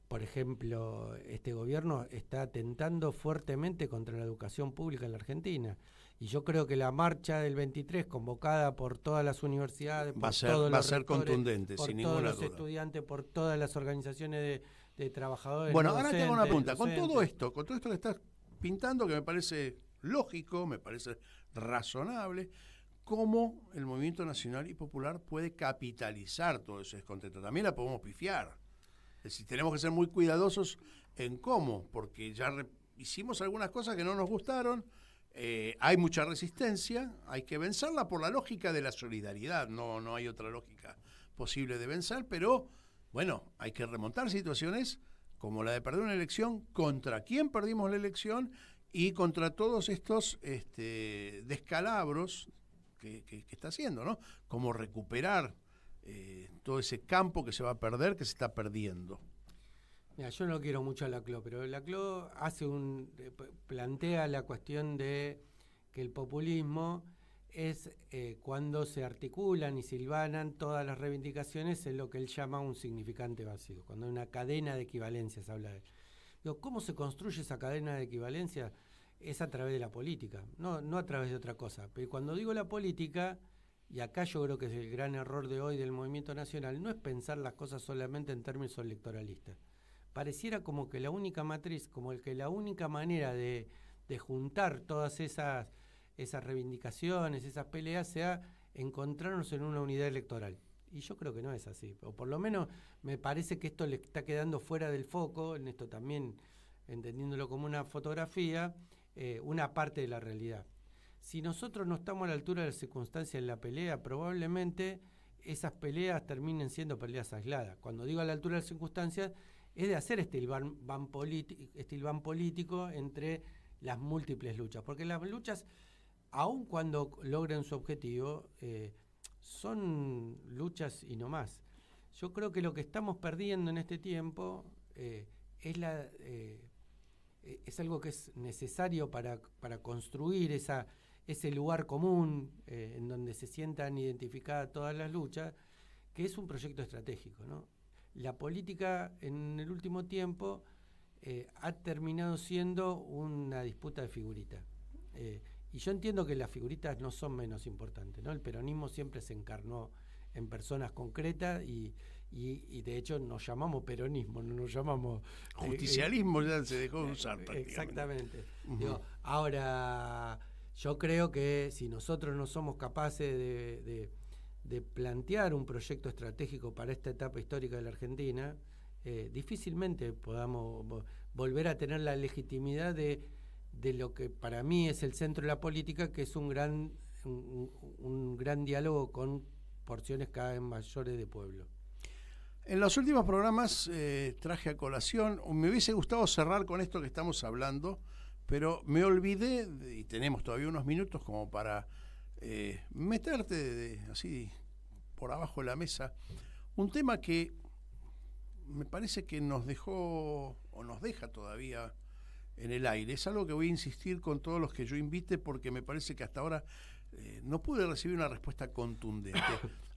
Por ejemplo, este gobierno está atentando fuertemente contra la educación pública en la Argentina. Y yo creo que la marcha del 23, convocada por todas las universidades, por todos los rectores, contundente, por sin todos ninguna los duda. Estudiantes, por todas las organizaciones de trabajadores. Bueno, ahora te hago una pregunta. Docentes. Con todo esto que estás pintando, que me parece lógico, me parece razonable, ¿cómo el movimiento nacional y popular puede capitalizar todo ese descontento? También la podemos pifiar. Es decir, tenemos que ser muy cuidadosos en cómo, porque ya hicimos algunas cosas que no nos gustaron, hay mucha resistencia, hay que vencerla por la lógica de la solidaridad, no hay otra lógica posible de vencer, pero bueno, hay que remontar situaciones como la de perder una elección, contra quién perdimos la elección y contra todos estos descalabros que está haciendo, ¿no? Como recuperar todo ese campo que se va a perder, que se está perdiendo. Mira, yo no quiero mucho a Laclau, pero Laclau plantea la cuestión de que el populismo es cuando se articulan y silvanan todas las reivindicaciones en lo que él llama un significante vacío, cuando hay una cadena de equivalencias, habla de él. Digo, ¿cómo se construye esa cadena de equivalencia? Es a través de la política, no a través de otra cosa. Pero cuando digo la política, y acá yo creo que es el gran error de hoy del movimiento nacional, no es pensar las cosas solamente en términos electoralistas. Pareciera como que la única matriz, como el que la única manera de juntar todas esas reivindicaciones, esas peleas, sea encontrarnos en una unidad electoral. Y yo creo que no es así. O por lo menos me parece que esto le está quedando fuera del foco, en esto también entendiéndolo como una fotografía, una parte de la realidad. Si nosotros no estamos a la altura de las circunstancias en la pelea, probablemente esas peleas terminen siendo peleas aisladas. Cuando digo a la altura de las circunstancias, es de hacer este hilván político entre las múltiples luchas. Porque las luchas, aun cuando logren su objetivo, son luchas y no más. Yo creo que lo que estamos perdiendo en este tiempo es algo que es necesario para construir ese lugar común en donde se sientan identificadas todas las luchas, que es un proyecto estratégico, ¿no? La política en el último tiempo ha terminado siendo una disputa de figuritas. Y yo entiendo que las figuritas no son menos importantes, ¿no? El peronismo siempre se encarnó en personas concretas y de hecho nos llamamos peronismo, no nos llamamos... Justicialismo ya se dejó de usar prácticamente. Exactamente. Digo, ahora, yo creo que si nosotros no somos capaces de plantear un proyecto estratégico para esta etapa histórica de la Argentina, difícilmente podamos volver a tener la legitimidad de lo que para mí es el centro de la política, que es un gran diálogo con porciones cada vez mayores de pueblo. En los últimos programas traje a colación, me hubiese gustado cerrar con esto que estamos hablando, pero me olvidé, y tenemos todavía unos minutos como para meterte así por abajo de la mesa, un tema que me parece que nos dejó o nos deja todavía en el aire. Es algo que voy a insistir con todos los que yo invite, porque me parece que hasta ahora no pude recibir una respuesta contundente.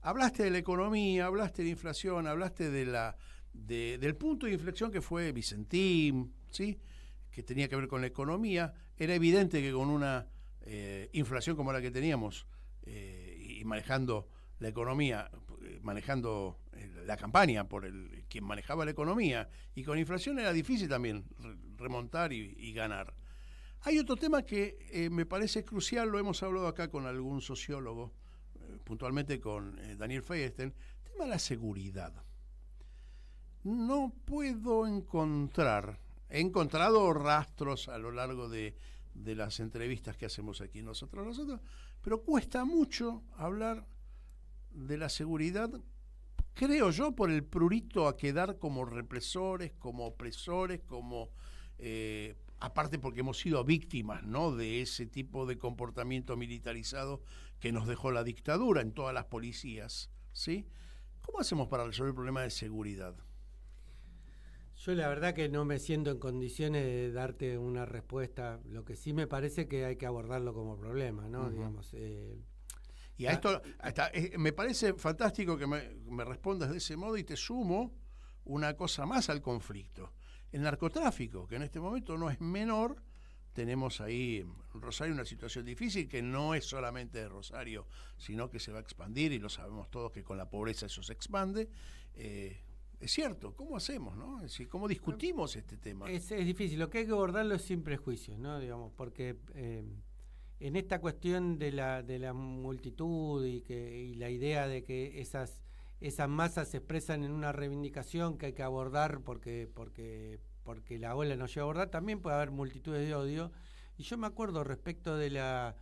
Hablaste de la economía, hablaste de inflación, hablaste del punto de inflexión que fue Vicentín, ¿sí?, que tenía que ver con la economía. Era evidente que con una inflación como la que teníamos y manejando la economía, manejando la campaña por quien manejaba la economía, y con inflación era difícil también remontar y ganar. Hay otro tema que me parece crucial, lo hemos hablado acá con algún sociólogo, puntualmente con Daniel Feinstein, el tema de la seguridad. No puedo he encontrado rastros a lo largo de las entrevistas que hacemos aquí nosotros, pero cuesta mucho hablar de la seguridad, creo yo, por el prurito a quedar como represores, como opresores, como aparte porque hemos sido víctimas, ¿no?, de ese tipo de comportamiento militarizado que nos dejó la dictadura en todas las policías, ¿sí?, ¿Cómo hacemos para resolver el problema de seguridad? Yo la verdad que no me siento en condiciones de darte una respuesta. Lo que sí me parece que hay que abordarlo como problema, ¿no? Digamos, y a esto me parece fantástico que me respondas de ese modo, y te sumo una cosa más al conflicto. El narcotráfico, que en este momento no es menor. Tenemos ahí en Rosario una situación difícil que no es solamente de Rosario, sino que se va a expandir, y lo sabemos todos que con la pobreza eso se expande. Es cierto, ¿cómo hacemos, no? Es decir, ¿cómo discutimos este tema? Es difícil, lo que hay que abordarlo es sin prejuicios, ¿no? Digamos, porque en esta cuestión de la multitud y la idea de que esas masas se expresan en una reivindicación que hay que abordar porque la ola nos lleva a abordar, también puede haber multitudes de odio. Y yo me acuerdo respecto de la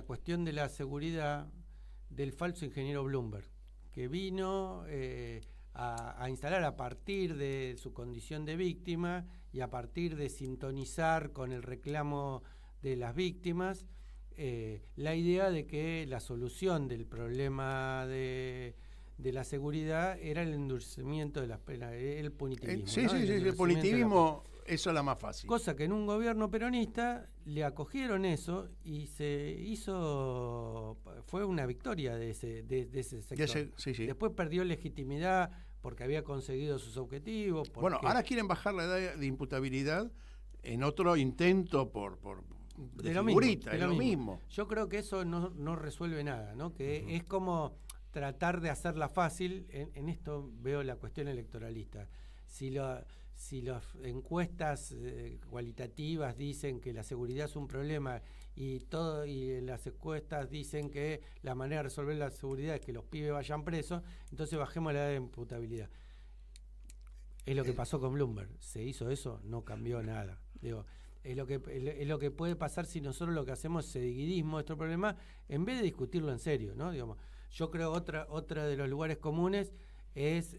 cuestión de la seguridad del falso ingeniero Bloomberg, que vino a instalar, a partir de su condición de víctima y a partir de sintonizar con el reclamo de las víctimas, la idea de que la solución del problema de la seguridad era el endurecimiento de las penas, el punitivismo. Sí, ¿no? sí, el punitivismo, eso es la más fácil. Cosa que en un gobierno peronista le acogieron eso y se hizo, fue una victoria de ese sector. Después perdió legitimidad porque había conseguido sus objetivos. Bueno, ahora quieren bajar la edad de imputabilidad en otro intento de figurita, lo mismo. Yo creo que eso no resuelve nada, ¿no? Que es como tratar de hacerla fácil. En esto veo la cuestión electoralista. Si las encuestas cualitativas dicen que la seguridad es un problema y las encuestas dicen que la manera de resolver la seguridad es que los pibes vayan presos, entonces bajemos la edad de imputabilidad. Es lo que pasó con Bloomberg. Se hizo eso, no cambió nada. Digo, es lo que puede pasar si nosotros lo que hacemos es seguidismo de este problema en vez de discutirlo en serio, ¿no? Digamos, yo creo otra de los lugares comunes es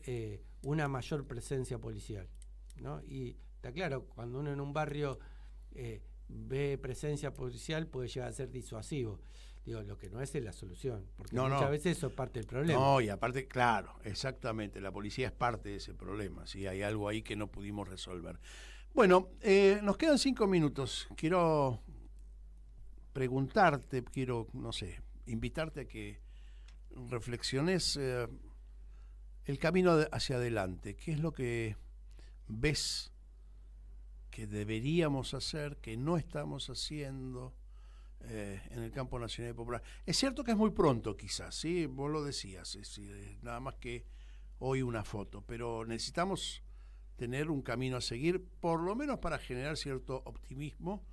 una mayor presencia policial, ¿no? Y está claro, cuando uno en un barrio ve presencia policial puede llegar a ser disuasivo. Digo, lo que no es la solución, porque muchas veces eso es parte del problema. No, y aparte, claro, exactamente, la policía es parte de ese problema, ¿sí? Hay algo ahí que no pudimos resolver. Bueno, nos quedan 5 minutos. Quiero preguntarte, invitarte a que reflexiones el camino hacia adelante. ¿Qué es lo que ves que deberíamos hacer, que no estamos haciendo en el campo nacional y popular? Es cierto que es muy pronto quizás, ¿sí? Vos lo decías, es nada más que hoy una foto, pero necesitamos tener un camino a seguir, por lo menos para generar cierto optimismo,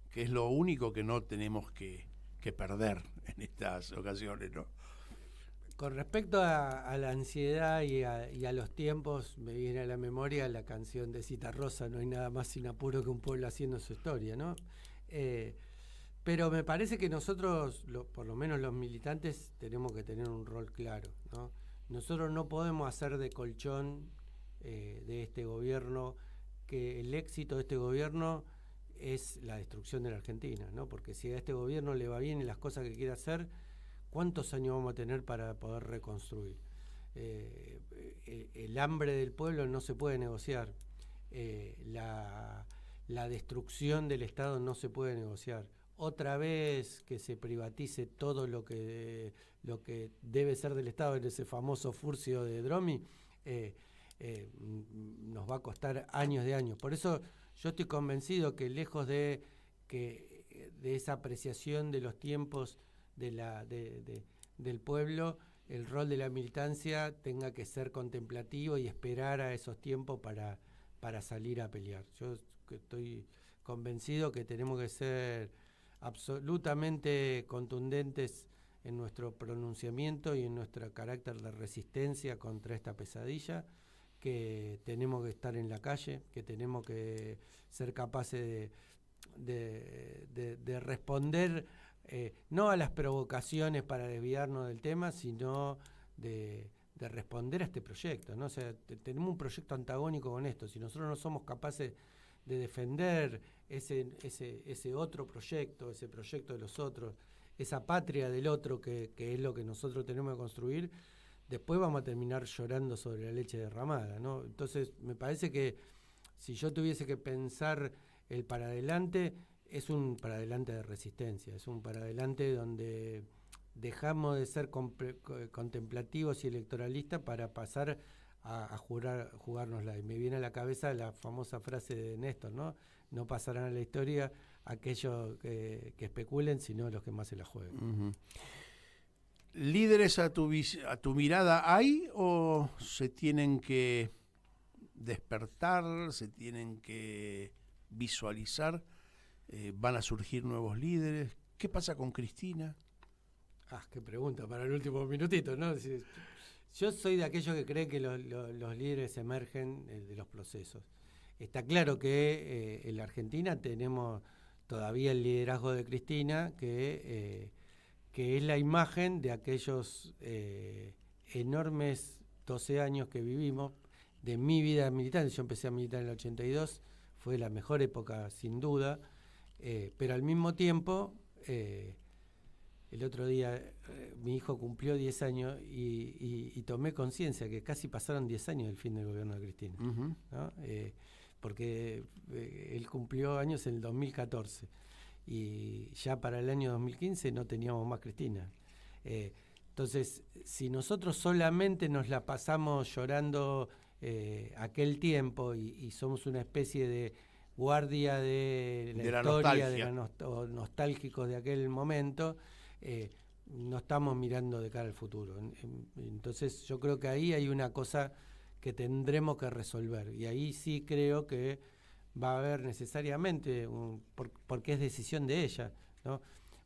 que es lo único que no tenemos que perder en estas ocasiones, ¿no? Con respecto a la ansiedad y a los tiempos, me viene a la memoria la canción de Citarrosa, no hay nada más sin apuro que un pueblo haciendo su historia, ¿no? Pero me parece que nosotros, por lo menos los militantes, tenemos que tener un rol claro, ¿no? Nosotros no podemos hacer de colchón de este gobierno, que el éxito de este gobierno es la destrucción de la Argentina, ¿no? Porque si a este gobierno le va bien y las cosas que quiere hacer, ¿cuántos años vamos a tener para poder reconstruir? El hambre del pueblo no se puede negociar. La destrucción del Estado no se puede negociar. Otra vez que se privatice todo lo que debe ser del Estado, en ese famoso furcio de Dromi, nos va a costar años de años. Por eso yo estoy convencido que lejos de esa apreciación de los tiempos del pueblo, el rol de la militancia tenga que ser contemplativo y esperar a esos tiempos para salir a pelear. Yo estoy convencido que tenemos que ser absolutamente contundentes en nuestro pronunciamiento y en nuestro carácter de resistencia contra esta pesadilla, que tenemos que estar en la calle, que tenemos que ser capaces de responder no a las provocaciones para desviarnos del tema, sino de responder a este proyecto, ¿no? O sea, tenemos un proyecto antagónico con esto. Si nosotros no somos capaces de defender ese otro proyecto, ese proyecto de los otros, esa patria del otro que es lo que nosotros tenemos que construir, después vamos a terminar llorando sobre la leche derramada, ¿no? Entonces, me parece que si yo tuviese que pensar el para adelante, es un para adelante de resistencia, es un para adelante donde dejamos de ser contemplativos y electoralistas para pasar a jugárnosla. Y me viene a la cabeza la famosa frase de Néstor, ¿no? No pasarán a la historia aquellos que especulen, sino los que más se la jueguen. Uh-huh. ¿Líderes a tu mirada hay o se tienen que despertar, se tienen que visualizar? ¿Van a surgir nuevos líderes? ¿Qué pasa con Cristina? Qué pregunta para el último minutito, ¿no? Yo soy de aquellos que creen que los líderes emergen de los procesos. Está claro que en la Argentina tenemos todavía el liderazgo de Cristina, que es la imagen de aquellos enormes 12 años que vivimos, de mi vida militar. Yo empecé a militar en el 82, fue la mejor época sin duda, pero al mismo tiempo, el otro día mi hijo cumplió 10 años y tomé conciencia que casi pasaron 10 años del fin del gobierno de Cristina, uh-huh. ¿no? Porque él cumplió años en el 2014 y ya para el año 2015 no teníamos más Cristina. Entonces, si nosotros solamente nos la pasamos llorando aquel tiempo y somos una especie de guardia de la historia, de la nostálgicos de aquel momento, no estamos mirando de cara al futuro. Entonces yo creo que ahí hay una cosa que tendremos que resolver, y ahí sí creo que va a haber necesariamente, porque es decisión de ella, ¿no?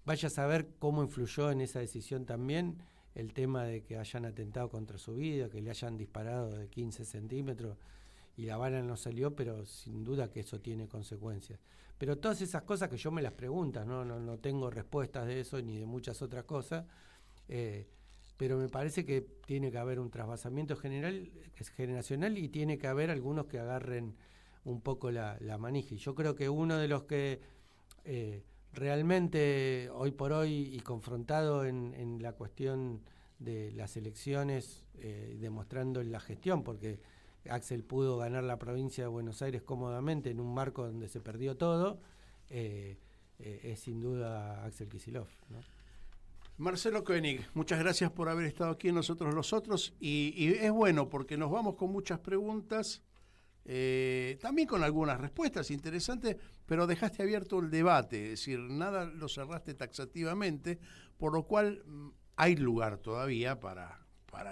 Vaya a saber cómo influyó en esa decisión también el tema de que hayan atentado contra su vida, que le hayan disparado de 15 centímetros y la bala no salió, pero sin duda que eso tiene consecuencias. Pero todas esas cosas que yo me las pregunto, no tengo respuestas de eso ni de muchas otras cosas, pero me parece que tiene que haber un trasvasamiento generacional y tiene que haber algunos que agarren un poco la manija. Y yo creo que uno de los que realmente hoy por hoy y confrontado en la cuestión de las elecciones, demostrando en la gestión, porque Axel pudo ganar la provincia de Buenos Aires cómodamente en un marco donde se perdió todo, es sin duda Axel Kicillof, ¿no? Marcelo Koenig, muchas gracias por haber estado aquí en Nosotros los Otros, y es bueno porque nos vamos con muchas preguntas, también con algunas respuestas interesantes, pero dejaste abierto el debate, es decir, nada lo cerraste taxativamente, por lo cual hay lugar todavía para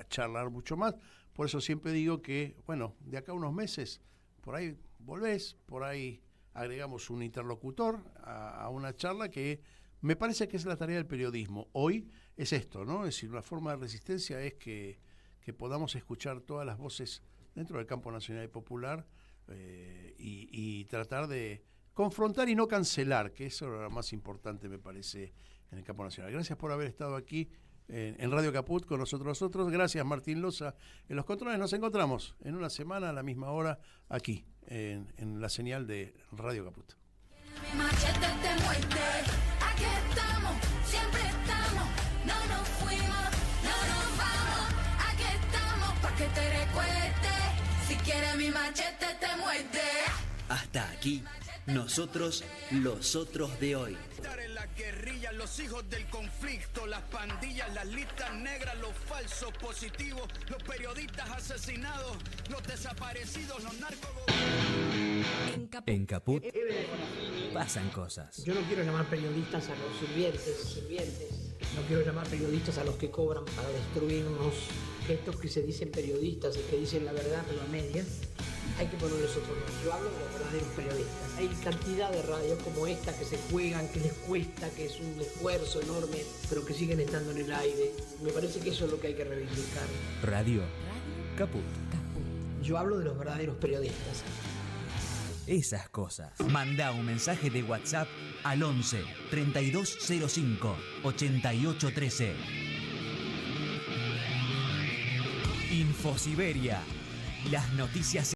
charlar mucho más. Por eso siempre digo que, bueno, de acá a unos meses, por ahí volvés, por ahí agregamos un interlocutor a una charla que me parece que es la tarea del periodismo. Hoy es esto, ¿no? Es decir, una forma de resistencia es que podamos escuchar todas las voces dentro del campo nacional y popular y tratar de confrontar y no cancelar, que eso es lo más importante, me parece, en el campo nacional. Gracias por haber estado aquí en Radio Caput con nosotros. Gracias, Martín Loza. En los controles nos encontramos en una semana a la misma hora aquí, en la señal de Radio Caput. Mi machete te muerde, aquí estamos, siempre estamos, no nos fuimos, no nos vamos, aquí estamos pa' que te recuerde, si quieres mi machete te muerde. Hasta aquí, nosotros los otros de hoy. Estar en la guerrilla, los hijos del conflicto, las pandillas, las listas negras, los falsos positivos, los periodistas asesinados, los desaparecidos, los narcos. En Caput pasan cosas. Yo no quiero llamar periodistas a los sirvientes. No quiero llamar periodistas a los que cobran para destruirnos. Estos que se dicen periodistas y que dicen la verdad pero a medias, hay que ponerles otro nombre. Yo hablo de los verdaderos periodistas. Hay cantidad de radios como esta que se juegan, que les cuesta, que es un esfuerzo enorme, pero que siguen estando en el aire. Me parece que eso es lo que hay que reivindicar. Radio Caput. Yo hablo de los verdaderos periodistas. Esas cosas. Manda un mensaje de WhatsApp al 11 3205 8813. Infosiberia. Las noticias